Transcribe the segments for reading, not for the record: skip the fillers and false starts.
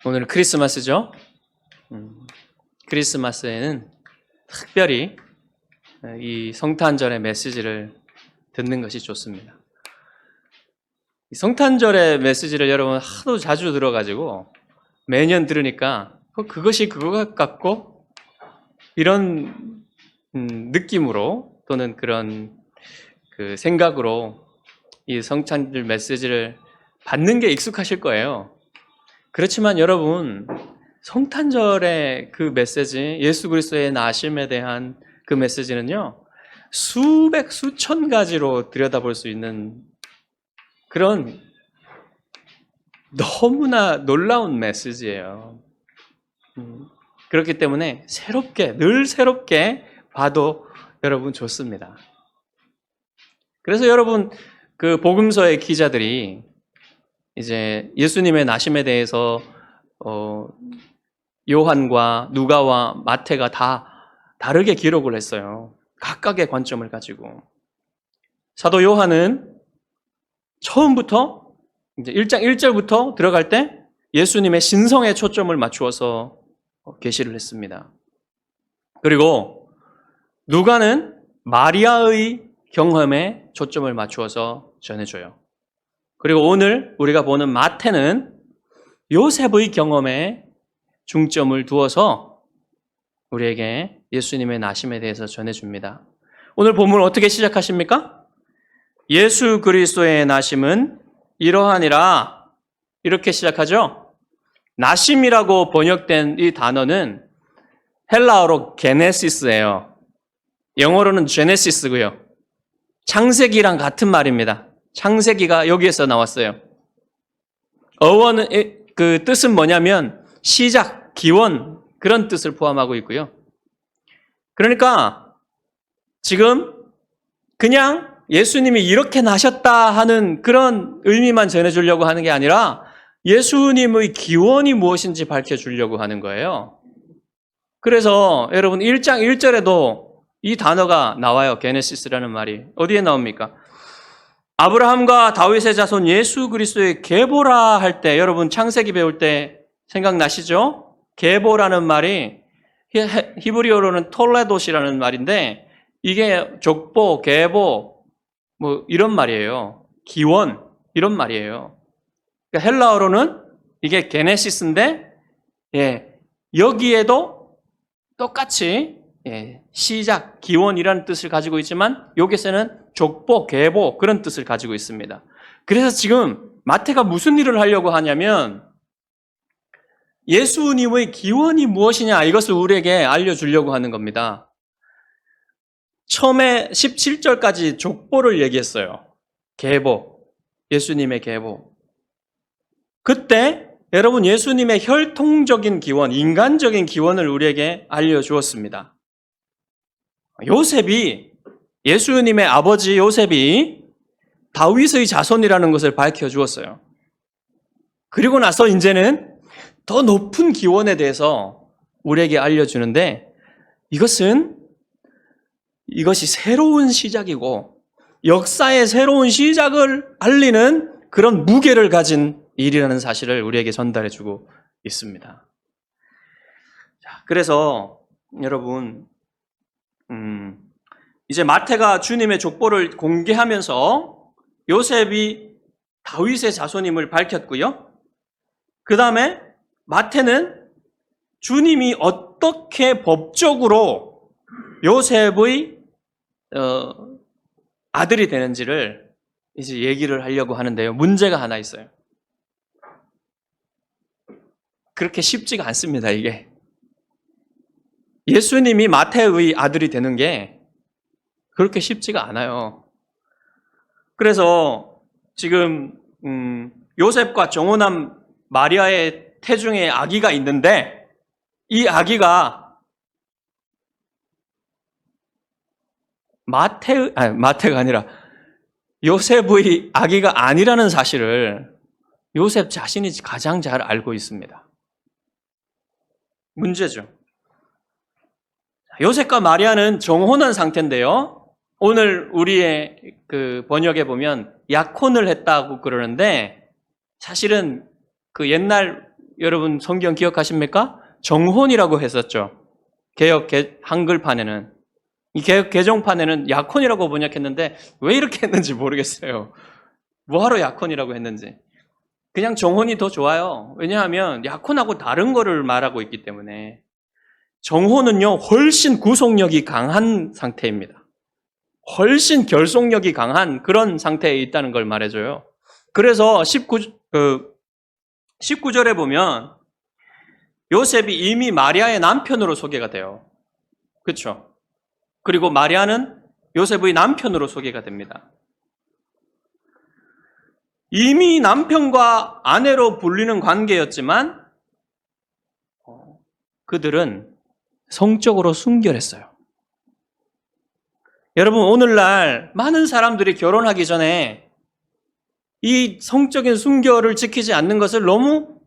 오늘은 크리스마스죠. 크리스마스에는 특별히 이 성탄절의 메시지를 듣는 것이 좋습니다. 이 성탄절의 메시지를 여러분 하도 자주 들어가지고 매년 들으니까 그것이 그거 같고 이런 느낌으로 또는 그런 그 생각으로 이 성탄절 메시지를 받는 게 익숙하실 거예요. 그렇지만 여러분, 성탄절의 그 메시지, 예수 그리스도의 나심에 대한 그 메시지는요, 수백, 수천 가지로 들여다볼 수 있는 그런 너무나 놀라운 메시지예요. 그렇기 때문에 늘 새롭게 봐도 여러분 좋습니다. 그래서 여러분, 그 복음서의 기자들이 이제 예수님의 나심에 대해서 요한과 누가와 마태가 다 다르게 기록을 했어요. 각각의 관점을 가지고. 사도 요한은 처음부터 이제 1장 1절부터 들어갈 때 예수님의 신성에 초점을 맞추어서 계시를 했습니다. 그리고 누가는 마리아의 경험에 초점을 맞추어서 전해줘요. 그리고 오늘 우리가 보는 마태는 요셉의 경험에 중점을 두어서 우리에게 예수님의 나심에 대해서 전해줍니다. 오늘 본문을 어떻게 시작하십니까? 예수 그리스도의 나심은 이러하니라, 이렇게 시작하죠. 나심이라고 번역된 이 단어는 헬라어로 게네시스예요. 영어로는 제네시스고요. 창세기랑 같은 말입니다. 창세기가 여기에서 나왔어요. 어원은 그 뜻은 뭐냐면 시작, 기원 그런 뜻을 포함하고 있고요. 그러니까 지금 그냥 예수님이 이렇게 나셨다 하는 그런 의미만 전해주려고 하는 게 아니라 예수님의 기원이 무엇인지 밝혀주려고 하는 거예요. 그래서 여러분 1장 1절에도 이 단어가 나와요. 게네시스라는 말이. 어디에 나옵니까? 아브라함과 다윗의 자손 예수 그리스도의 계보라 할 때 여러분 창세기 배울 때 생각나시죠? 계보라는 말이 히브리어로는 톨레도시라는 말인데 이게 족보, 계보 뭐 이런 말이에요. 기원 이런 말이에요. 그러니까 헬라어로는 이게 게네시스인데 여기에도 똑같이 시작, 기원이라는 뜻을 가지고 있지만 여기서는 족보, 계보 그런 뜻을 가지고 있습니다. 그래서 지금 마태가 무슨 일을 하려고 하냐면 예수님의 기원이 무엇이냐 이것을 우리에게 알려주려고 하는 겁니다. 처음에 17절까지 족보를 얘기했어요. 계보, 예수님의 계보. 그때 여러분 예수님의 혈통적인 기원, 인간적인 기원을 우리에게 알려주었습니다. 요셉이 예수님의 아버지 요셉이 다윗의 자손이라는 것을 밝혀주었어요. 그리고 나서 이제는 더 높은 기원에 대해서 우리에게 알려주는데 이것이 새로운 시작이고 역사의 새로운 시작을 알리는 그런 무게를 가진 일이라는 사실을 우리에게 전달해주고 있습니다. 그래서 여러분 이제 마태가 주님의 족보를 공개하면서 요셉이 다윗의 자손임을 밝혔고요. 그 다음에 마태는 주님이 어떻게 법적으로 요셉의 아들이 되는지를 이제 얘기를 하려고 하는데요. 문제가 하나 있어요. 그렇게 쉽지가 않습니다, 이게. 예수님이 마태의 아들이 되는 게 그렇게 쉽지가 않아요. 그래서 지금 요셉과 정혼한 마리아의 태중에 아기가 있는데 이 아기가 마태가 아니라 요셉의 아기가 아니라는 사실을 요셉 자신이 가장 잘 알고 있습니다. 문제죠. 요셉과 마리아는 정혼한 상태인데요. 오늘 우리의 그 번역에 보면 약혼을 했다고 그러는데 사실은 그 옛날 여러분 성경 기억하십니까? 정혼이라고 했었죠. 개역 한글판에는. 이 개역 개정판에는 약혼이라고 번역했는데 왜 이렇게 했는지 모르겠어요. 뭐하러 약혼이라고 했는지. 그냥 정혼이 더 좋아요. 왜냐하면 약혼하고 다른 거를 말하고 있기 때문에. 정혼은요, 훨씬 구속력이 강한 상태입니다. 훨씬 결속력이 강한 그런 상태에 있다는 걸 말해줘요. 그래서 19절에 보면 요셉이 이미 마리아의 남편으로 소개가 돼요. 그렇죠? 그리고 마리아는 요셉의 남편으로 소개가 됩니다. 이미 남편과 아내로 불리는 관계였지만 그들은 성적으로 순결했어요. 여러분, 오늘날 많은 사람들이 결혼하기 전에 이 성적인 순결을 지키지 않는 것을 너무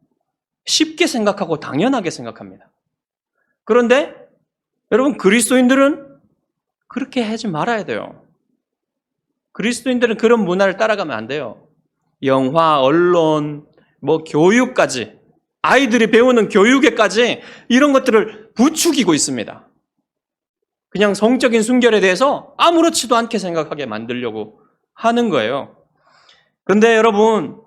쉽게 생각하고 당연하게 생각합니다. 그런데 여러분, 그리스도인들은 그렇게 하지 말아야 돼요. 그리스도인들은 그런 문화를 따라가면 안 돼요. 영화, 언론, 교육까지, 아이들이 배우는 교육에까지 이런 것들을 부추기고 있습니다. 그냥 성적인 순결에 대해서 아무렇지도 않게 생각하게 만들려고 하는 거예요. 그런데 여러분,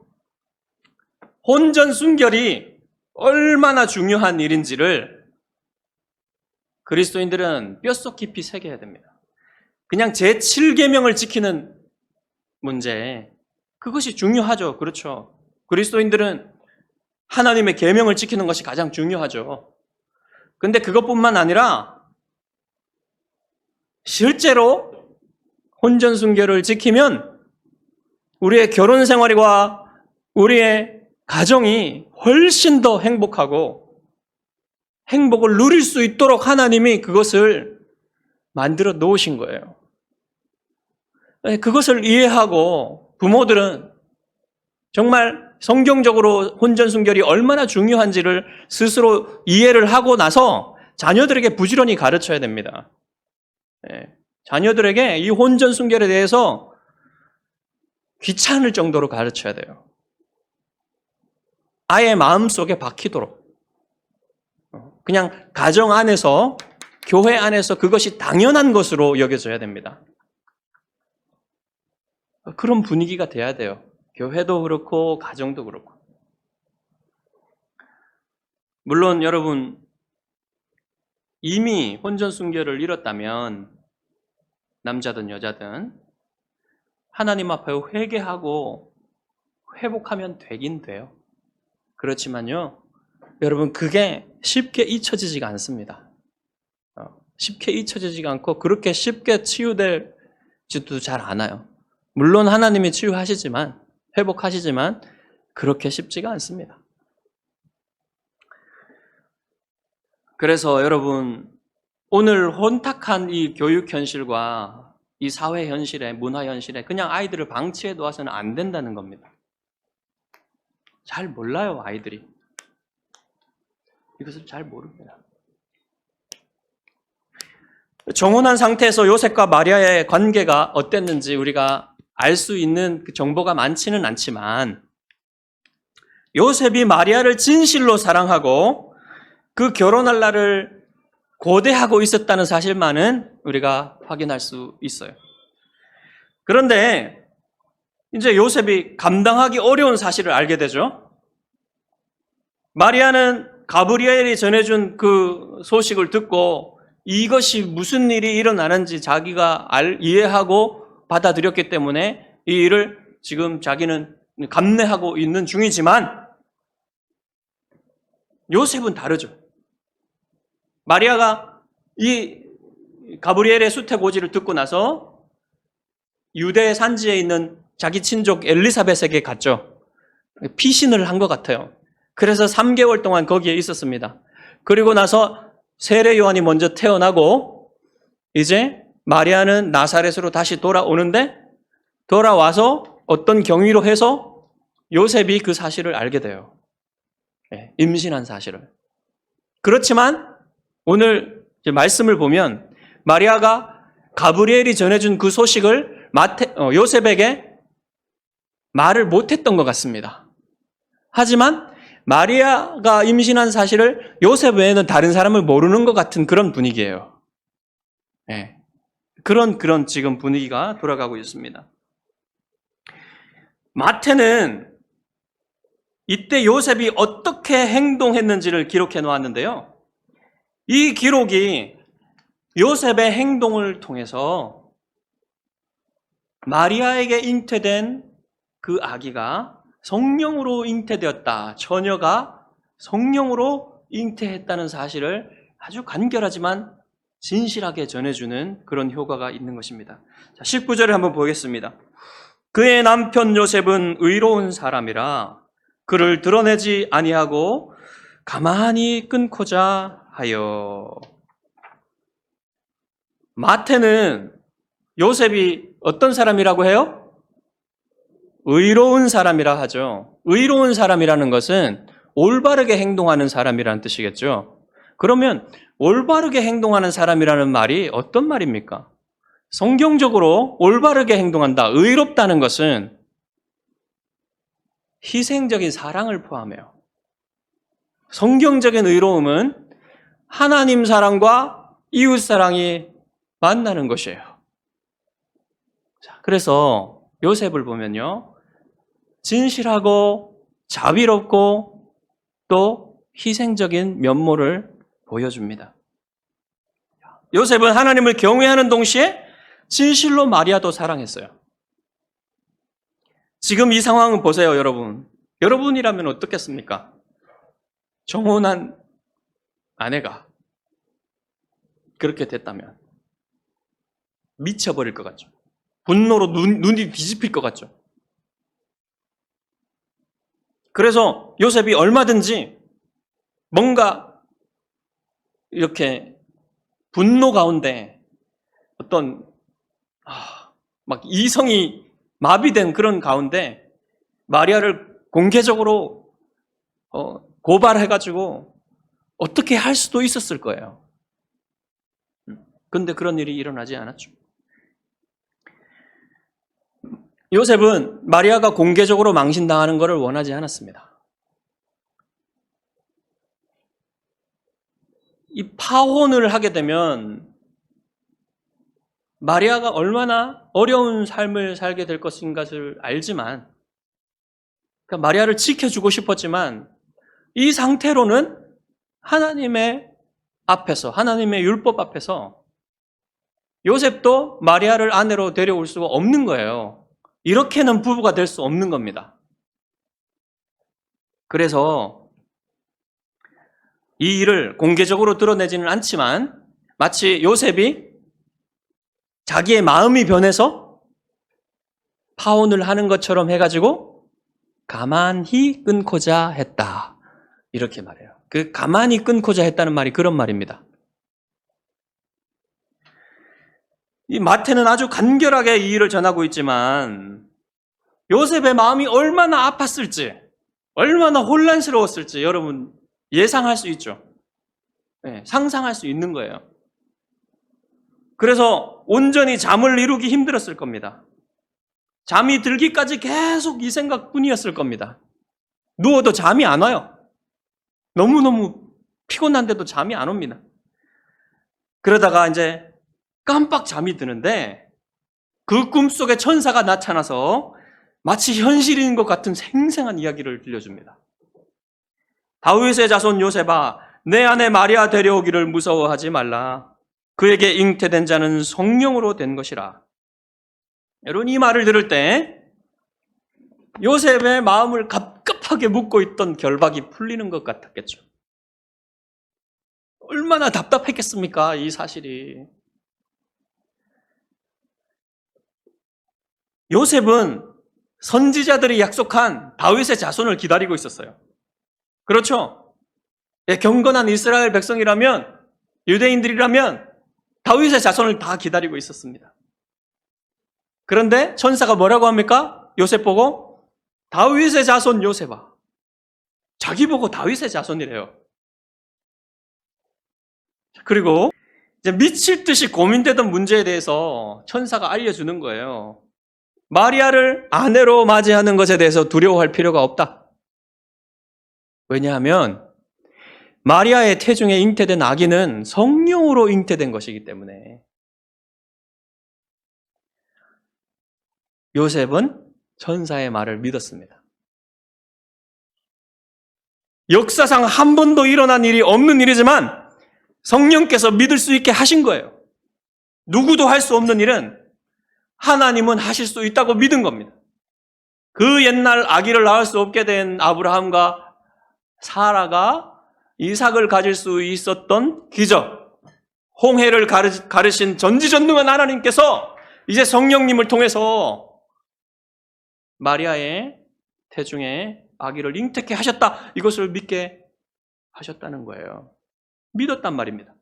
혼전 순결이 얼마나 중요한 일인지를 그리스도인들은 뼛속 깊이 새겨야 됩니다. 그냥 제7계명을 지키는 문제, 그것이 중요하죠. 그렇죠. 그리스도인들은 하나님의 계명을 지키는 것이 가장 중요하죠. 그런데 그것뿐만 아니라 실제로 혼전 순결을 지키면 우리의 결혼 생활과 우리의 가정이 훨씬 더 행복하고 행복을 누릴 수 있도록 하나님이 그것을 만들어 놓으신 거예요. 그것을 이해하고 부모들은 정말 성경적으로 혼전 순결이 얼마나 중요한지를 스스로 이해를 하고 나서 자녀들에게 부지런히 가르쳐야 됩니다. 자녀들에게 이 혼전 순결에 대해서 귀찮을 정도로 가르쳐야 돼요. 아예 마음속에 박히도록. 그냥 가정 안에서, 교회 안에서 그것이 당연한 것으로 여겨져야 됩니다. 그런 분위기가 돼야 돼요. 교회도 그렇고 가정도 그렇고. 물론 여러분, 이미 혼전 순결을 잃었다면 남자든 여자든 하나님 앞에 회개하고 회복하면 되긴 돼요. 그렇지만요, 여러분, 그게 쉽게 잊혀지지가 않습니다. 쉽게 잊혀지지가 않고 그렇게 쉽게 치유되지도 잘 않아요. 물론 하나님이 치유하시지만, 회복하시지만 그렇게 쉽지가 않습니다. 그래서 여러분, 오늘 혼탁한 이 교육 현실과 이 사회 현실에, 문화 현실에 그냥 아이들을 방치해 놓아서는 안 된다는 겁니다. 잘 몰라요, 아이들이. 이것을 잘 모릅니다. 정혼한 상태에서 요셉과 마리아의 관계가 어땠는지 우리가 알 수 있는 그 정보가 많지는 않지만 요셉이 마리아를 진실로 사랑하고 그 결혼할 날을 고대하고 있었다는 사실만은 우리가 확인할 수 있어요. 그런데 이제 요셉이 감당하기 어려운 사실을 알게 되죠. 마리아는 가브리엘이 전해준 그 소식을 듣고 이것이 무슨 일이 일어나는지 자기가 이해하고 받아들였기 때문에 이 일을 지금 자기는 감내하고 있는 중이지만 요셉은 다르죠. 마리아가 이 가브리엘의 수태고지를 듣고 나서 유대 산지에 있는 자기 친족 엘리사벳에게 갔죠. 피신을 한 것 같아요. 그래서 3개월 동안 거기에 있었습니다. 그리고 나서 세례 요한이 먼저 태어나고 이제 마리아는 나사렛으로 다시 돌아오는데 돌아와서 어떤 경위로 해서 요셉이 그 사실을 알게 돼요. 임신한 사실을. 그렇지만 오늘 말씀을 보면 마리아가 가브리엘이 전해준 그 소식을 요셉에게 말을 못했던 것 같습니다. 하지만 마리아가 임신한 사실을 요셉 외에는 다른 사람을 모르는 것 같은 그런 분위기예요. 예. 그런 지금 분위기가 돌아가고 있습니다. 마태는 이때 요셉이 어떻게 행동했는지를 기록해 놓았는데요. 이 기록이 요셉의 행동을 통해서 마리아에게 잉태된 그 아기가 성령으로 잉태되었다. 처녀가 성령으로 잉태했다는 사실을 아주 간결하지만 진실하게 전해주는 그런 효과가 있는 것입니다. 자, 19절을 한번 보겠습니다. 그의 남편 요셉은 의로운 사람이라 그를 드러내지 아니하고 가만히 끊고자 하여. 마태는 요셉이 어떤 사람이라고 해요? 의로운 사람이라 하죠. 의로운 사람이라는 것은 올바르게 행동하는 사람이라는 뜻이겠죠. 그러면 올바르게 행동하는 사람이라는 말이 어떤 말입니까? 성경적으로 올바르게 행동한다, 의롭다는 것은 희생적인 사랑을 포함해요. 성경적인 의로움은 하나님 사랑과 이웃 사랑이 만나는 것이에요. 자, 그래서 요셉을 보면요, 진실하고 자비롭고 또 희생적인 면모를 보여줍니다. 요셉은 하나님을 경외하는 동시에 진실로 마리아도 사랑했어요. 지금 이 상황은 보세요, 여러분. 여러분이라면 어떻겠습니까? 정혼한 아내가 그렇게 됐다면 미쳐버릴 것 같죠. 분노로 눈이 뒤집힐 것 같죠. 그래서 요셉이 얼마든지 뭔가 이렇게 분노 가운데 어떤 막 이성이 마비된 그런 가운데 마리아를 공개적으로 고발해가지고 어떻게 할 수도 있었을 거예요. 그런데 그런 일이 일어나지 않았죠. 요셉은 마리아가 공개적으로 망신당하는 것을 원하지 않았습니다. 이 파혼을 하게 되면 마리아가 얼마나 어려운 삶을 살게 될 것인가를 알지만, 그러니까 마리아를 지켜주고 싶었지만 이 상태로는 하나님의 앞에서, 하나님의 율법 앞에서 요셉도 마리아를 아내로 데려올 수가 없는 거예요. 이렇게는 부부가 될 수 없는 겁니다. 그래서 이 일을 공개적으로 드러내지는 않지만 마치 요셉이 자기의 마음이 변해서 파혼을 하는 것처럼 해가지고 가만히 끊고자 했다. 이렇게 말해요. 그 가만히 끊고자 했다는 말이 그런 말입니다. 이 마태는 아주 간결하게 이 일을 전하고 있지만 요셉의 마음이 얼마나 아팠을지, 얼마나 혼란스러웠을지 여러분 예상할 수 있죠. 네, 상상할 수 있는 거예요. 그래서 온전히 잠을 이루기 힘들었을 겁니다. 잠이 들기까지 계속 이 생각뿐이었을 겁니다. 누워도 잠이 안 와요. 너무너무 피곤한데도 잠이 안 옵니다. 그러다가 이제 깜빡 잠이 드는데 그 꿈속에 천사가 나타나서 마치 현실인 것 같은 생생한 이야기를 들려줍니다. 다윗의 자손 요셉아, 내 아내 마리아 데려오기를 무서워하지 말라. 그에게 잉태된 자는 성령으로 된 것이라. 여러분, 이 말을 들을 때 요셉의 마음을 갑갑하게 묶고 있던 결박이 풀리는 것 같았겠죠. 얼마나 답답했겠습니까, 이 사실이. 요셉은 선지자들이 약속한 다윗의 자손을 기다리고 있었어요. 그렇죠? 경건한 이스라엘 백성이라면, 유대인들이라면 다윗의 자손을 다 기다리고 있었습니다. 그런데 천사가 뭐라고 합니까? 요셉 보고 다윗의 자손 요셉아. 자기 보고 다윗의 자손이래요. 그리고 이제 미칠 듯이 고민되던 문제에 대해서 천사가 알려주는 거예요. 마리아를 아내로 맞이하는 것에 대해서 두려워할 필요가 없다. 왜냐하면 마리아의 태중에 잉태된 아기는 성령으로 잉태된 것이기 때문에 요셉은 천사의 말을 믿었습니다. 역사상 한 번도 일어난 일이 없는 일이지만 성령께서 믿을 수 있게 하신 거예요. 누구도 할 수 없는 일은 하나님은 하실 수 있다고 믿은 겁니다. 그 옛날 아기를 낳을 수 없게 된 아브라함과 사라가 이삭을 가질 수 있었던 기적, 홍해를 가르신 전지전능한 하나님께서 이제 성령님을 통해서 마리아의 태중에 아기를 잉태케 하셨다. 이것을 믿게 하셨다는 거예요. 믿었단 말입니다.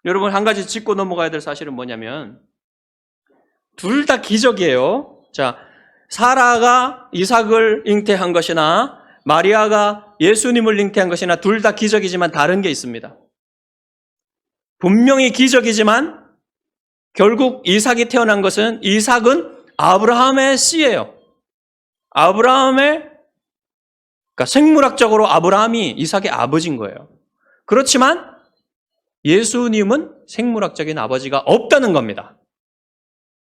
여러분, 한 가지 짚고 넘어가야 될 사실은 뭐냐면 둘 다 기적이에요. 자, 사라가 이삭을 잉태한 것이나 마리아가 예수님을 잉태한 것이나 둘 다 기적이지만 다른 게 있습니다. 분명히 기적이지만 결국 이삭이 태어난 것은 이삭은 아브라함의 씨예요. 그러니까 생물학적으로 아브라함이 이삭의 아버지인 거예요. 그렇지만 예수님은 생물학적인 아버지가 없다는 겁니다.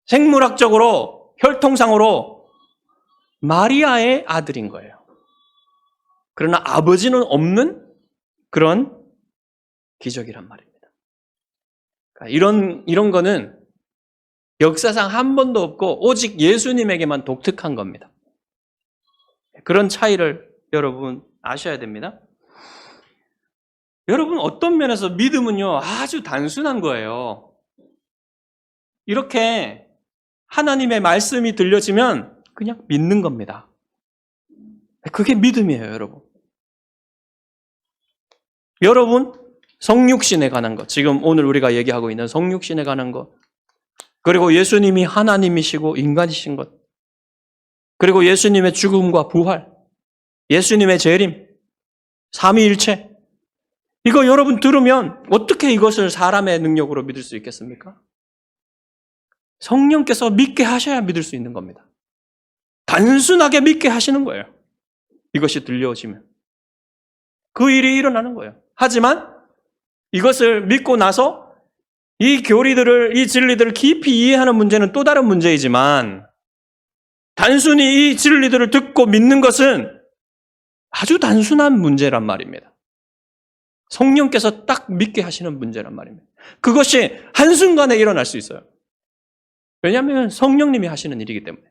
생물학적으로, 혈통상으로 마리아의 아들인 거예요. 그러나 아버지는 없는 그런 기적이란 말입니다. 그러니까 이런 거는 역사상 한 번도 없고 오직 예수님에게만 독특한 겁니다. 그런 차이를 여러분 아셔야 됩니다. 여러분, 어떤 면에서 믿음은요, 아주 단순한 거예요. 이렇게 하나님의 말씀이 들려지면 그냥 믿는 겁니다. 그게 믿음이에요, 여러분. 여러분, 성육신에 관한 것, 지금 오늘 우리가 얘기하고 있는 성육신에 관한 것, 그리고 예수님이 하나님이시고 인간이신 것, 그리고 예수님의 죽음과 부활, 예수님의 재림, 삼위일체, 이거 여러분 들으면 어떻게 이것을 사람의 능력으로 믿을 수 있겠습니까? 성령께서 믿게 하셔야 믿을 수 있는 겁니다. 단순하게 믿게 하시는 거예요. 이것이 들려오시면. 그 일이 일어나는 거예요. 하지만 이것을 믿고 나서 이 교리들을, 이 진리들을 깊이 이해하는 문제는 또 다른 문제이지만 단순히 이 진리들을 듣고 믿는 것은 아주 단순한 문제란 말입니다. 성령께서 딱 믿게 하시는 문제란 말입니다. 그것이 한순간에 일어날 수 있어요. 왜냐하면 성령님이 하시는 일이기 때문에.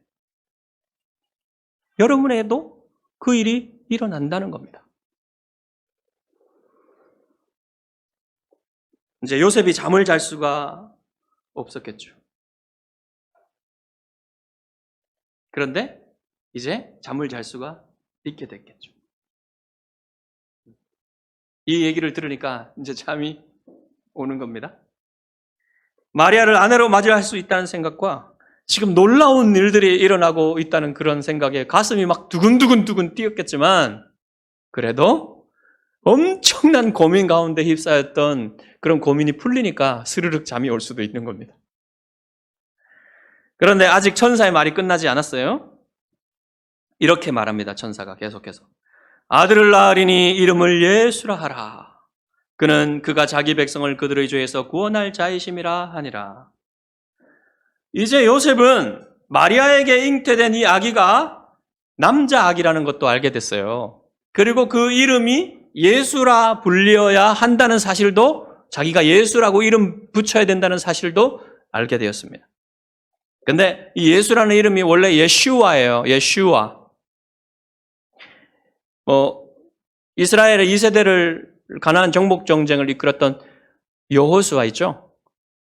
여러분에게도 그 일이 일어난다는 겁니다. 이제 요셉이 잠을 잘 수가 없었겠죠. 그런데 이제 잠을 잘 수가 있게 됐겠죠. 이 얘기를 들으니까 이제 잠이 오는 겁니다. 마리아를 아내로 맞이할 수 있다는 생각과 지금 놀라운 일들이 일어나고 있다는 그런 생각에 가슴이 막 두근두근 뛰었겠지만 그래도 엄청난 고민 가운데 휩싸였던 그런 고민이 풀리니까 스르륵 잠이 올 수도 있는 겁니다. 그런데 아직 천사의 말이 끝나지 않았어요. 이렇게 말합니다. 천사가 계속해서. 아들을 낳으리니 이름을 예수라 하라. 그는 그가 자기 백성을 그들의 죄에서 구원할 자이심이라 하니라. 이제 요셉은 마리아에게 잉태된 이 아기가 남자 아기라는 것도 알게 됐어요. 그리고 그 이름이 예수라 불리어야 한다는 사실도, 자기가 예수라고 이름 붙여야 된다는 사실도 알게 되었습니다. 근데 이 예수라는 이름이 원래 예슈아예요. 예슈아. 이스라엘의 2세대를 가나안 정복 정쟁을 이끌었던 여호수아 있죠?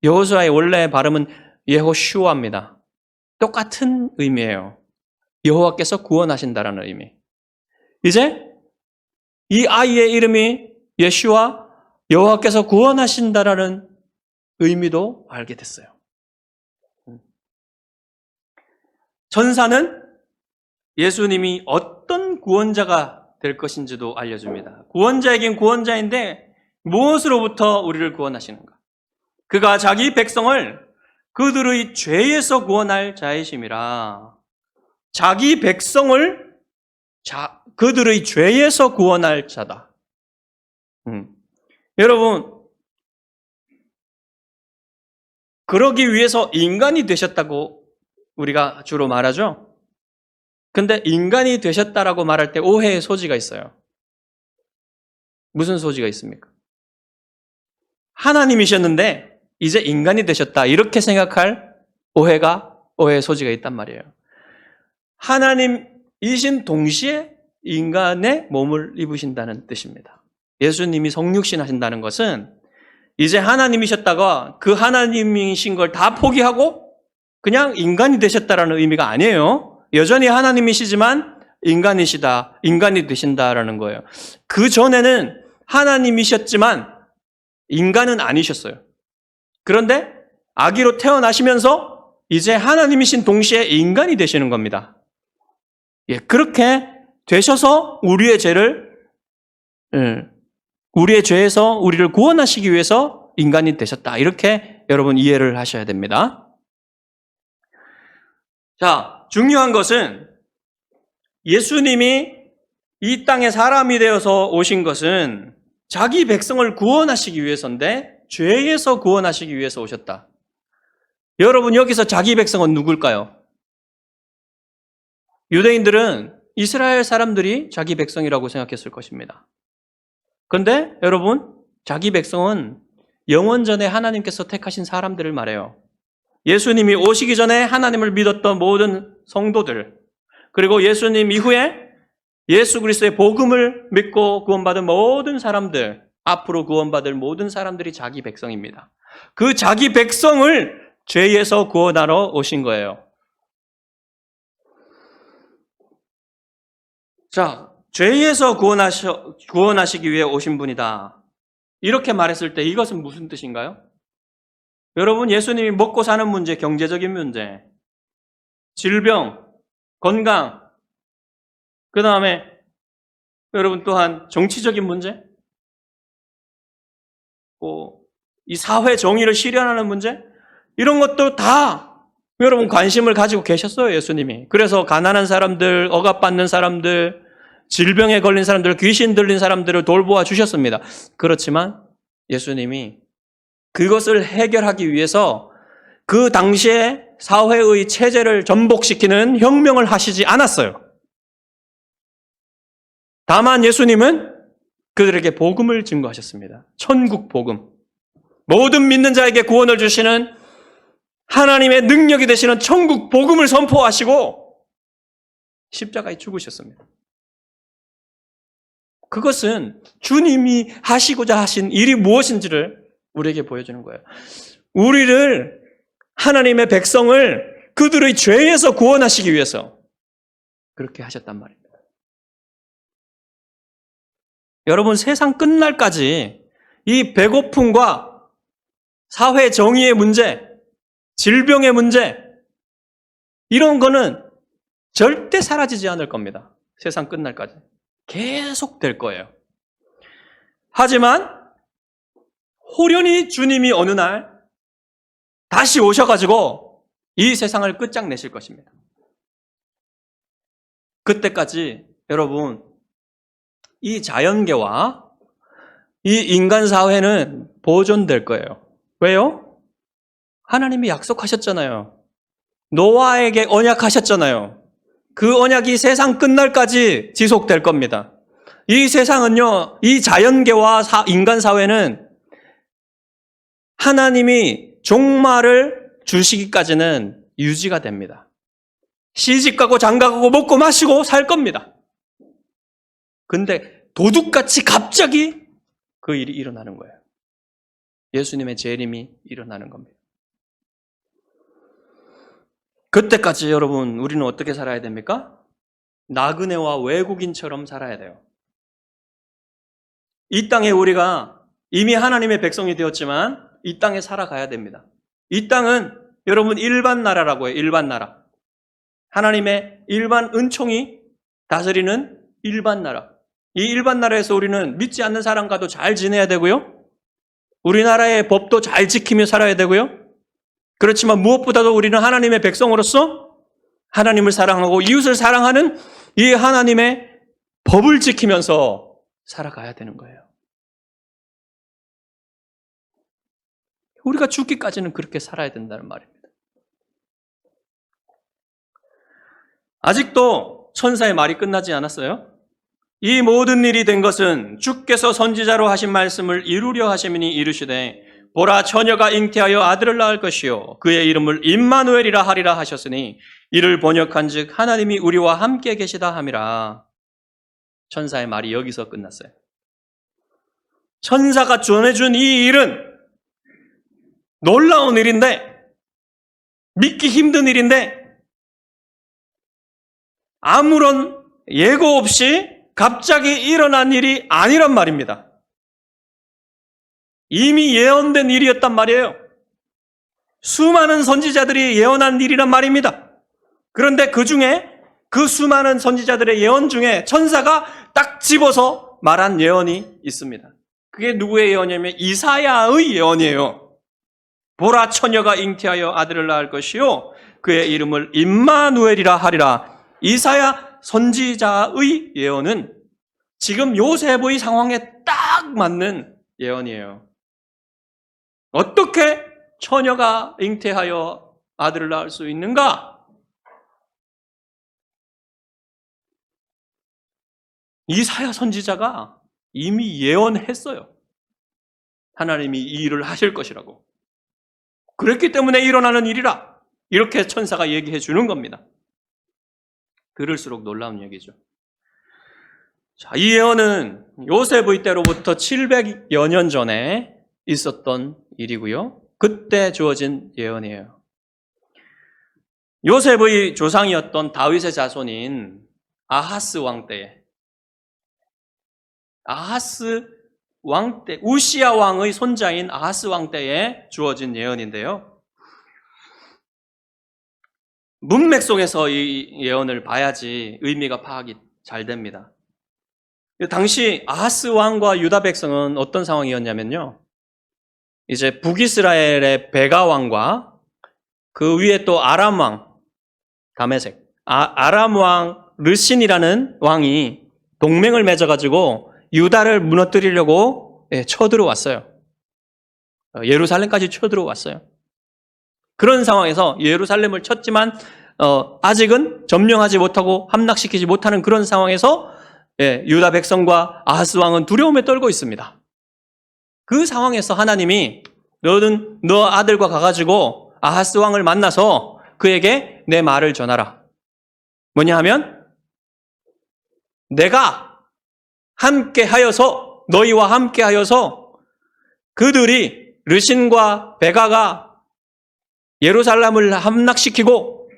여호수아의 원래 발음은 예호슈아입니다. 똑같은 의미예요. 여호와께서 구원하신다라는 의미. 이제 이 아이의 이름이 예슈아, 여호와께서 구원하신다라는 의미도 알게 됐어요. 천사는 예수님이 어떤 구원자가 될 것인지도 알려줍니다. 구원자이긴 구원자인데 무엇으로부터 우리를 구원하시는가? 그가 자기 백성을 그들의 죄에서 구원할 자이심이라. 자기 백성을 그들의 죄에서 구원할 자다. 여러분, 그러기 위해서 인간이 되셨다고 우리가 주로 말하죠. 근데 인간이 되셨다라고 말할 때 오해의 소지가 있어요. 무슨 소지가 있습니까? 하나님이셨는데 이제 인간이 되셨다. 이렇게 생각할 오해의 소지가 있단 말이에요. 하나님이신 동시에 인간의 몸을 입으신다는 뜻입니다. 예수님이 성육신 하신다는 것은 이제 하나님이셨다가 그 하나님이신 걸 다 포기하고 그냥 인간이 되셨다라는 의미가 아니에요. 여전히 하나님이시지만 인간이 되신다라는 거예요. 그 전에는 하나님이셨지만 인간은 아니셨어요. 그런데 아기로 태어나시면서 이제 하나님이신 동시에 인간이 되시는 겁니다. 예, 그렇게 되셔서 우리의 죄에서 우리를 구원하시기 위해서 인간이 되셨다. 이렇게 여러분 이해를 하셔야 됩니다. 자, 중요한 것은 예수님이 이 땅에 사람이 되어서 오신 것은 자기 백성을 구원하시기 위해서인데 죄에서 구원하시기 위해서 오셨다. 여러분 여기서 자기 백성은 누굴까요? 유대인들은 이스라엘 사람들이 자기 백성이라고 생각했을 것입니다. 그런데 여러분 자기 백성은 영원전에 하나님께서 택하신 사람들을 말해요. 예수님이 오시기 전에 하나님을 믿었던 모든 성도들, 그리고 예수님 이후에 예수 그리스도의 복음을 믿고 구원받은 모든 사람들, 앞으로 구원받을 모든 사람들이 자기 백성입니다. 그 자기 백성을 죄에서 구원하러 오신 거예요. 자, 죄에서 구원하시기 위해 오신 분이다. 이렇게 말했을 때 이것은 무슨 뜻인가요? 여러분, 예수님이 먹고 사는 문제, 경제적인 문제, 질병, 건강, 그 다음에 여러분 또한 정치적인 문제, 이 사회 정의를 실현하는 문제, 이런 것도 다 여러분 관심을 가지고 계셨어요, 예수님이. 그래서 가난한 사람들, 억압받는 사람들, 질병에 걸린 사람들, 귀신 들린 사람들을 돌보아 주셨습니다. 그렇지만 예수님이 그것을 해결하기 위해서 그 당시에 사회의 체제를 전복시키는 혁명을 하시지 않았어요. 다만 예수님은 그들에게 복음을 증거하셨습니다. 천국 복음. 모든 믿는 자에게 구원을 주시는 하나님의 능력이 되시는 천국 복음을 선포하시고 십자가에 죽으셨습니다. 그것은 주님이 하시고자 하신 일이 무엇인지를 우리에게 보여주는 거예요. 우리를, 하나님의 백성을 그들의 죄에서 구원하시기 위해서 그렇게 하셨단 말입니다. 여러분, 세상 끝날까지 이 배고픔과 사회 정의의 문제, 질병의 문제, 이런 거는 절대 사라지지 않을 겁니다. 세상 끝날까지. 계속 될 거예요. 하지만 호련히 주님이 어느 날 다시 오셔가지고 이 세상을 끝장내실 것입니다. 그때까지 여러분, 이 자연계와 이 인간 사회는 보존될 거예요. 왜요? 하나님이 약속하셨잖아요. 노아에게 언약하셨잖아요. 그 언약이 세상 끝날까지 지속될 겁니다. 이 세상은요, 이 자연계와 인간 사회는 하나님이 종말을 주시기까지는 유지가 됩니다. 시집가고 장가가고 먹고 마시고 살 겁니다. 근데 도둑같이 갑자기 그 일이 일어나는 거예요. 예수님의 재림이 일어나는 겁니다. 그때까지 여러분, 우리는 어떻게 살아야 됩니까? 나그네와 외국인처럼 살아야 돼요. 이 땅에 우리가 이미 하나님의 백성이 되었지만 이 땅에 살아가야 됩니다. 이 땅은 여러분 일반 나라라고 해요. 일반 나라. 하나님의 일반 은총이 다스리는 일반 나라. 이 일반 나라에서 우리는 믿지 않는 사람과도 잘 지내야 되고요. 우리나라의 법도 잘 지키며 살아야 되고요. 그렇지만 무엇보다도 우리는 하나님의 백성으로서 하나님을 사랑하고 이웃을 사랑하는 이 하나님의 법을 지키면서 살아가야 되는 거예요. 우리가 죽기까지는 그렇게 살아야 된다는 말입니다. 아직도 천사의 말이 끝나지 않았어요. 이 모든 일이 된 것은 주께서 선지자로 하신 말씀을 이루려 하심이니 이르시되 보라 처녀가 잉태하여 아들을 낳을 것이요 그의 이름을 임마누엘이라 하리라 하셨으니 이를 번역한즉 하나님이 우리와 함께 계시다 함이라. 천사의 말이 여기서 끝났어요. 천사가 전해준 이 일은 놀라운 일인데, 믿기 힘든 일인데, 아무런 예고 없이 갑자기 일어난 일이 아니란 말입니다. 이미 예언된 일이었단 말이에요. 수많은 선지자들이 예언한 일이란 말입니다. 그런데 그 중에 그 수많은 선지자들의 예언 중에 천사가 딱 집어서 말한 예언이 있습니다. 그게 누구의 예언이냐면 이사야의 예언이에요. 보라 처녀가 잉태하여 아들을 낳을 것이요 그의 이름을 임마누엘이라 하리라. 이사야 선지자의 예언은 지금 요셉의 상황에 딱 맞는 예언이에요. 어떻게 처녀가 잉태하여 아들을 낳을 수 있는가? 이사야 선지자가 이미 예언했어요. 하나님이 이 일을 하실 것이라고. 그랬기 때문에 일어나는 일이라 이렇게 천사가 얘기해 주는 겁니다. 들을수록 놀라운 얘기죠. 자, 이 예언은 요셉의 때로부터 700여 년 전에 있었던 일이고요. 그때 주어진 예언이에요. 요셉의 조상이었던 다윗의 자손인 아하스 왕 때에 우시야 왕의 손자인 아하스 왕 때에 주어진 예언인데요. 문맥 속에서 이 예언을 봐야지 의미가 파악이 잘 됩니다. 당시 아하스 왕과 유다 백성은 어떤 상황이었냐면요. 이제 북이스라엘의 베가 왕과 그 위에 또 아람 왕, 다메섹, 아람 왕 르신이라는 왕이 동맹을 맺어가지고 유다를 무너뜨리려고 쳐들어왔어요. 예루살렘까지 쳐들어왔어요. 그런 상황에서 예루살렘을 쳤지만 아직은 점령하지 못하고 함락시키지 못하는 그런 상황에서 유다 백성과 아하스 왕은 두려움에 떨고 있습니다. 그 상황에서 하나님이 너는 너 아들과 가가지고 아하스 왕을 만나서 그에게 내 말을 전하라. 뭐냐 하면 내가 함께하여서 너희와 함께하여서 그들이 르신과 베가가 예루살렘을 함락시키고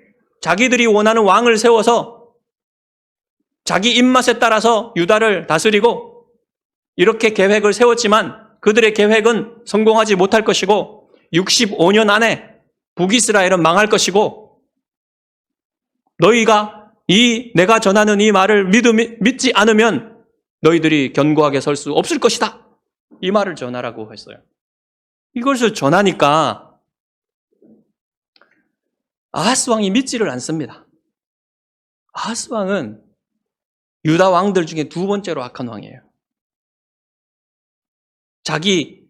자기들이 원하는 왕을 세워서 자기 입맛에 따라서 유다를 다스리고 이렇게 계획을 세웠지만 그들의 계획은 성공하지 못할 것이고 65년 안에 북이스라엘은 망할 것이고 너희가 내가 전하는 이 말을 믿지 않으면 너희들이 견고하게 설 수 없을 것이다. 이 말을 전하라고 했어요. 이것을 전하니까 아하스 왕이 믿지를 않습니다. 아하스 왕은 유다 왕들 중에 두 번째로 악한 왕이에요. 자기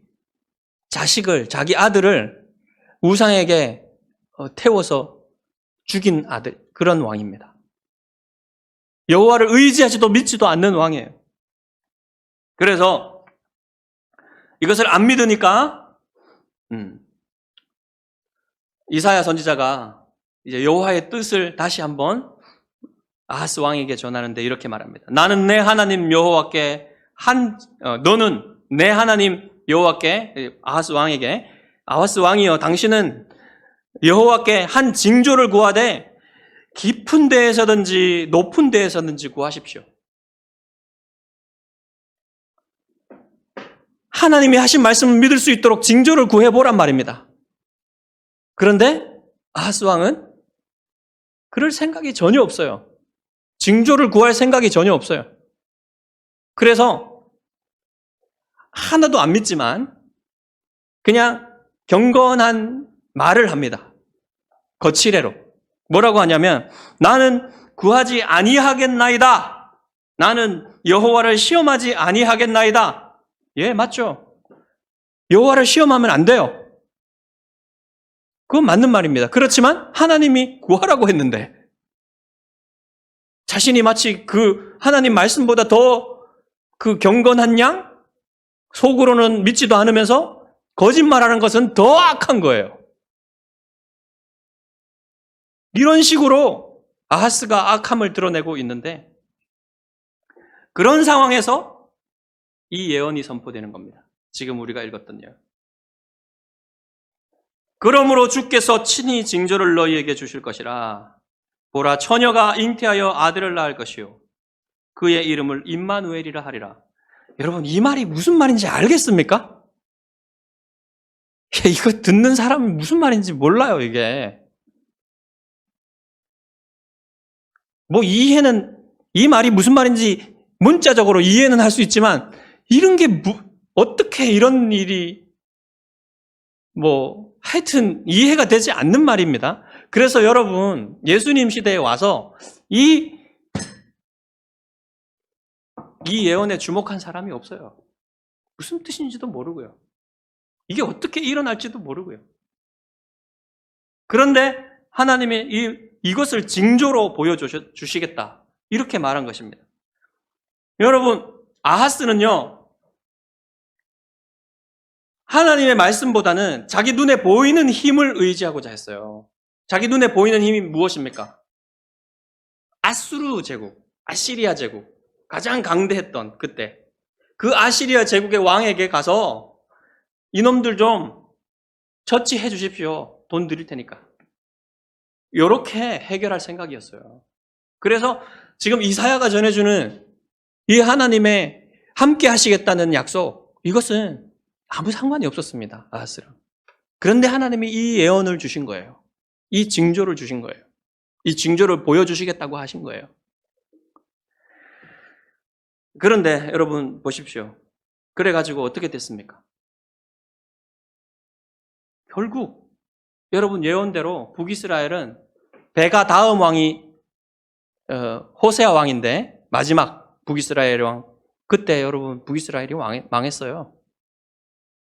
자식을, 자기 아들을 우상에게 태워서 죽인 아들, 그런 왕입니다. 여호와를 의지하지도 믿지도 않는 왕이에요. 그래서 이것을 안 믿으니까 이사야 선지자가 이제 여호와의 뜻을 다시 한번 아하스 왕에게 전하는데 이렇게 말합니다. 나는 내 하나님 여호와께 너는 내 하나님 여호와께 아하스 왕이여 당신은 여호와께 한 징조를 구하되 깊은 데에서든지 높은 데에서든지 구하십시오. 하나님이 하신 말씀을 믿을 수 있도록 징조를 구해보란 말입니다. 그런데 아하스 왕은 그럴 생각이 전혀 없어요. 징조를 구할 생각이 전혀 없어요. 그래서 하나도 안 믿지만 그냥 경건한 말을 합니다. 거칠애로. 뭐라고 하냐면 나는 구하지 아니하겠나이다. 나는 여호와를 시험하지 아니하겠나이다. 예, 맞죠. 여호와를 시험하면 안 돼요. 그건 맞는 말입니다. 그렇지만 하나님이 구하라고 했는데 자신이 마치 그 하나님 말씀보다 더 그 경건한 양? 속으로는 믿지도 않으면서 거짓말하는 것은 더 악한 거예요. 이런 식으로 아하스가 악함을 드러내고 있는데 그런 상황에서 이 예언이 선포되는 겁니다. 지금 우리가 읽었던 예언. 그러므로 주께서 친히 징조를 너희에게 주실 것이라. 보라, 처녀가 잉태하여 아들을 낳을 것이요 그의 이름을 임마누엘이라 하리라. 여러분, 이 말이 무슨 말인지 알겠습니까? 이거 듣는 사람은 무슨 말인지 몰라요, 이게. 뭐 이 말이 무슨 말인지 문자적으로 이해는 할 수 있지만 이런 게 어떻게 이런 일이 하여튼 이해가 되지 않는 말입니다. 그래서 여러분, 예수님 시대에 와서 이 예언에 주목한 사람이 없어요. 무슨 뜻인지도 모르고요. 이게 어떻게 일어날지도 모르고요. 그런데 하나님이 이것을 징조로 보여주시겠다. 이렇게 말한 것입니다. 여러분, 아하스는요, 하나님의 말씀보다는 자기 눈에 보이는 힘을 의지하고자 했어요. 자기 눈에 보이는 힘이 무엇입니까? 아수르 제국, 아시리아 제국. 가장 강대했던 그때. 그 아시리아 제국의 왕에게 가서 이놈들 좀 처치해 주십시오. 돈 드릴 테니까. 이렇게 해결할 생각이었어요. 그래서 지금 이사야가 전해주는 이 하나님의 함께 하시겠다는 약속, 이것은 아무 상관이 없었습니다. 아하스랑. 그런데 하나님이 이 예언을 주신 거예요. 이 징조를 주신 거예요. 이 징조를 보여주시겠다고 하신 거예요. 그런데 여러분 보십시오. 그래가지고 어떻게 됐습니까? 결국 여러분 예언대로 북이스라엘은 베가 다음 왕이 호세아 왕인데 마지막 북이스라엘 왕, 그때 여러분 북이스라엘이 망했어요.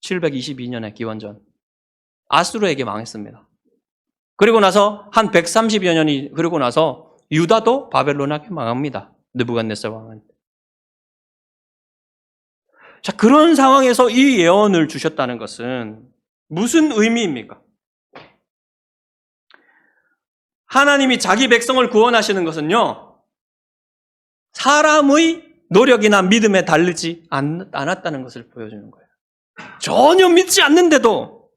722년에 기원전 아수르에게 망했습니다. 그리고 나서 한 130여 년이 그리고 나서 유다도 바벨론에게 망합니다. 느부갓네살 왕은. 자, 그런 상황에서 이 예언을 주셨다는 것은 무슨 의미입니까? 하나님이 자기 백성을 구원하시는 것은요, 사람의 노력이나 믿음에 달리지 않았다는 것을 보여주는 거예요. 전혀 믿지 않는데도,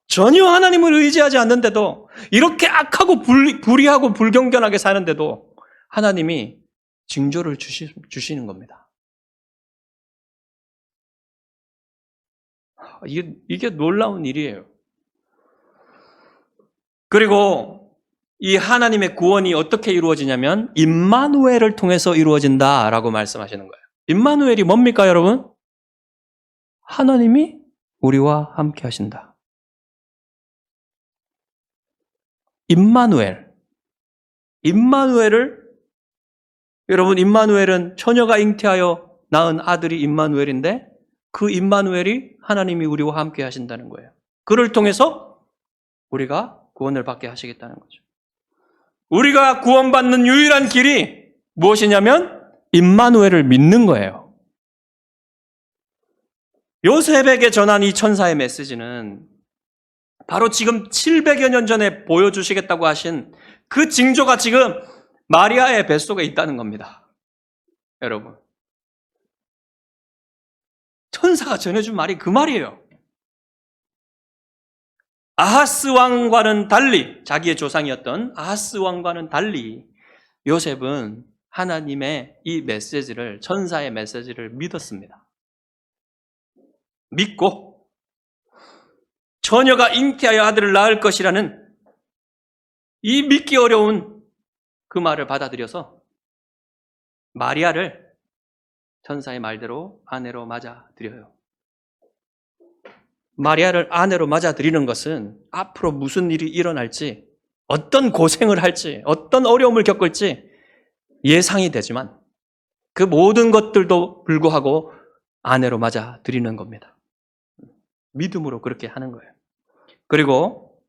전혀 하나님을 의지하지 않는데도, 이렇게 악하고 불의하고 불경건하게 사는데도 하나님이 징조를 주시는 겁니다. 이게 놀라운 일이에요. 그리고 이 하나님의 구원이 어떻게 이루어지냐면 임마누엘을 통해서 이루어진다라고 말씀하시는 거예요. 임마누엘이 뭡니까, 여러분? 하나님이 우리와 함께 하신다. 여러분, 임마누엘은 처녀가 잉태하여 낳은 아들이 임마누엘인데 그 임마누엘이 하나님이 우리와 함께 하신다는 거예요. 그를 통해서 우리가 구원을 받게 하시겠다는 거죠. 우리가 구원받는 유일한 길이 무엇이냐면 임마누엘을 믿는 거예요. 요셉에게 전한 이 천사의 메시지는 바로 지금 700여 년 전에 보여주시겠다고 하신 그 징조가 지금 마리아의 뱃속에 있다는 겁니다. 여러분, 천사가 전해준 말이 그 말이에요. 아하스 왕과는 달리, 자기의 조상이었던 아하스 왕과는 달리 요셉은 하나님의 이 메시지를, 천사의 메시지를 믿었습니다. 믿고 처녀가 잉태하여 아들을 낳을 것이라는 이 믿기 어려운 그 말을 받아들여서 마리아를 천사의 말대로 아내로 맞아들여요. 마리아를 아내로 맞아들이는 것은 앞으로 무슨 일이 일어날지, 어떤 고생을 할지, 어떤 어려움을 겪을지 예상이 되지만 그 모든 것들도 불구하고 아내로 맞아 드리는 겁니다. 믿음으로 그렇게 하는 거예요. 그리고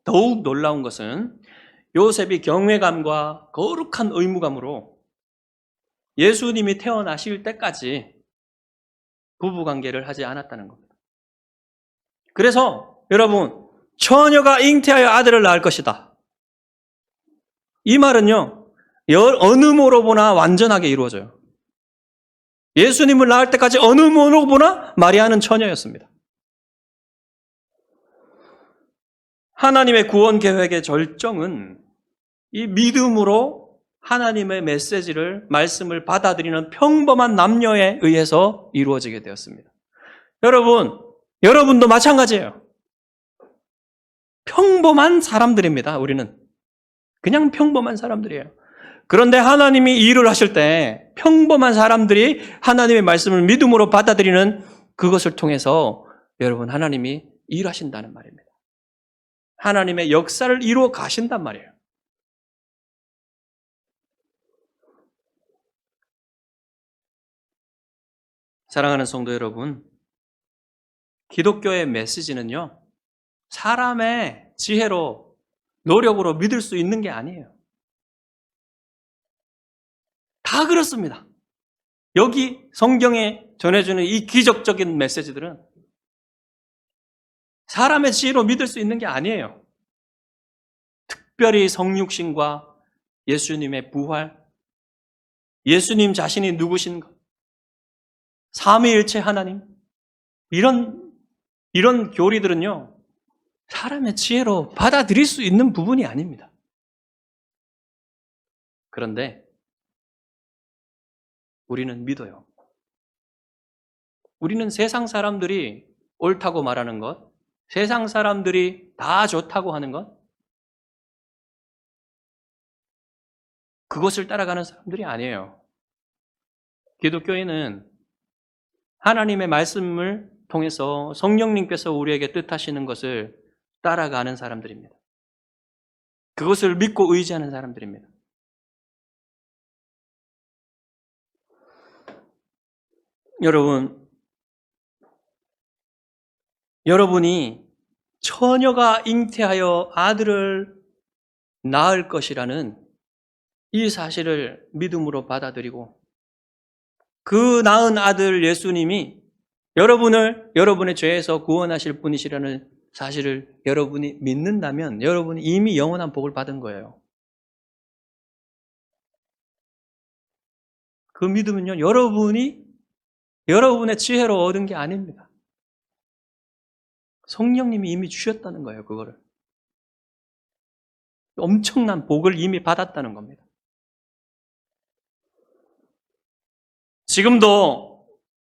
더욱 놀라운 것은 요셉이 경외감과 거룩한 의무감으로 예수님이 태어나실 때까지 부부관계를 하지 않았다는 겁니다. 그래서 여러분, 처녀가 잉태하여 아들을 낳을 것이다. 이 말은요, 어느 모로 보나 완전하게 이루어져요. 예수님을 낳을 때까지 어느 모로 보나 마리아는 처녀였습니다. 하나님의 구원 계획의 절정은 이 믿음으로 하나님의 메시지를, 말씀을 받아들이는 평범한 남녀에 의해서 이루어지게 되었습니다. 여러분도 마찬가지예요. 평범한 사람들입니다, 우리는. 그냥 평범한 사람들이에요. 그런데 하나님이 일을 하실 때 평범한 사람들이 하나님의 말씀을 믿음으로 받아들이는 그것을 통해서 여러분, 하나님이 일하신다는 말입니다. 하나님의 역사를 이루어 가신단 말이에요. 사랑하는 성도 여러분, 기독교의 메시지는요, 사람의 지혜로, 노력으로 믿을 수 있는 게 아니에요. 다 그렇습니다. 여기 성경에 전해주는 이 기적적인 메시지들은 사람의 지혜로 믿을 수 있는 게 아니에요. 특별히 성육신과 예수님의 부활, 예수님 자신이 누구신 것, 삼위일체 하나님, 이런 교리들은요, 사람의 지혜로 받아들일 수 있는 부분이 아닙니다. 그런데 우리는 믿어요. 우리는 세상 사람들이 옳다고 말하는 것, 세상 사람들이 다 좋다고 하는 것, 그것을 따라가는 사람들이 아니에요. 기독교인은 하나님의 말씀을 통해서 성령님께서 우리에게 뜻하시는 것을 따라가는 사람들입니다. 그것을 믿고 의지하는 사람들입니다. 여러분이 처녀가 잉태하여 아들을 낳을 것이라는 이 사실을 믿음으로 받아들이고 그 낳은 아들 예수님이 여러분의 죄에서 구원하실 분이시라는 사실을 여러분이 믿는다면 여러분이 이미 영원한 복을 받은 거예요. 그 믿음은요, 여러분의 지혜로 얻은 게 아닙니다. 성령님이 이미 주셨다는 거예요, 그거를. 엄청난 복을 이미 받았다는 겁니다. 지금도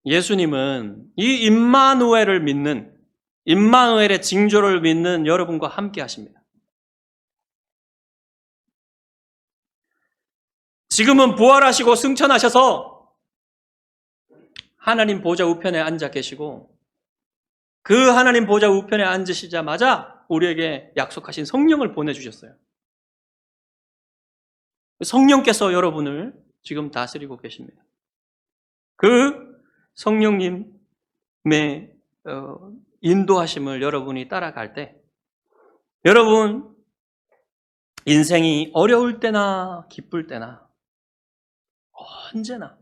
예수님은 이 임마누엘을 믿는, 임마누엘의 징조를 믿는 여러분과 함께 하십니다. 지금은 부활하시고 승천하셔서 하나님 보좌 우편에 앉아 계시고 그 하나님 보좌 우편에 앉으시자마자 우리에게 약속하신 성령을 보내주셨어요. 성령께서 여러분을 지금 다스리고 계십니다. 그 성령님의 인도하심을 여러분이 따라갈 때 여러분 인생이 어려울 때나 기쁠 때나 언제나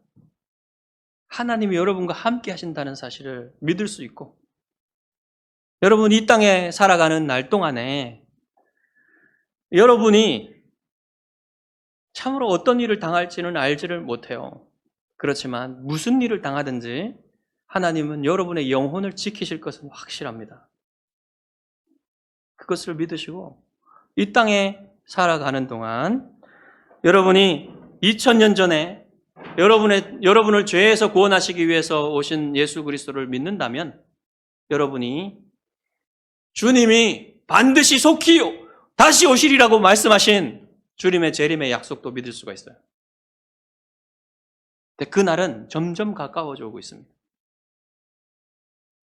하나님이 여러분과 함께 하신다는 사실을 믿을 수 있고 여러분 이 땅에 살아가는 날 동안에 여러분이 참으로 어떤 일을 당할지는 알지를 못해요. 그렇지만 무슨 일을 당하든지 하나님은 여러분의 영혼을 지키실 것은 확실합니다. 그것을 믿으시고 이 땅에 살아가는 동안 여러분이 2000년 전에 여러분을 죄에서 구원하시기 위해서 오신 예수 그리스도를 믿는다면 여러분이 주님이 반드시 속히 다시 오시리라고 말씀하신 주님의 재림의 약속도 믿을 수가 있어요. 근데 그날은 점점 가까워져 오고 있습니다.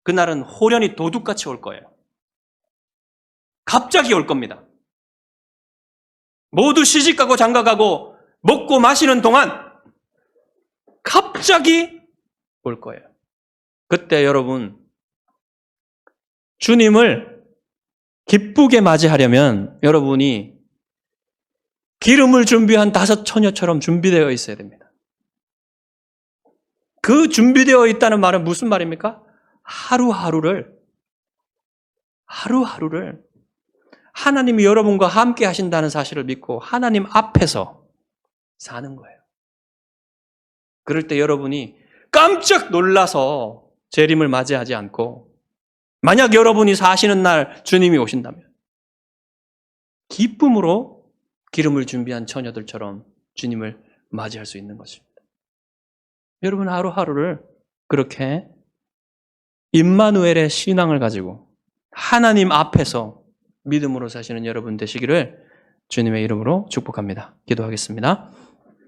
그날은 호련히 도둑같이 올 거예요. 갑자기 올 겁니다. 모두 시집가고 장가가고 먹고 마시는 동안 갑자기 올 거예요. 그때 여러분, 주님을 기쁘게 맞이하려면 여러분이 기름을 준비한 5 처녀처럼 준비되어 있어야 됩니다. 그 준비되어 있다는 말은 무슨 말입니까? 하루하루를 하나님이 여러분과 함께 하신다는 사실을 믿고 하나님 앞에서 사는 거예요. 그럴 때 여러분이 깜짝 놀라서 재림을 맞이하지 않고, 만약 여러분이 사시는 날 주님이 오신다면 기쁨으로 기름을 준비한 처녀들처럼 주님을 맞이할 수 있는 것입니다. 여러분 하루하루를 그렇게 임마누엘의 신앙을 가지고 하나님 앞에서 믿음으로 사시는 여러분 되시기를 주님의 이름으로 축복합니다. 기도하겠습니다.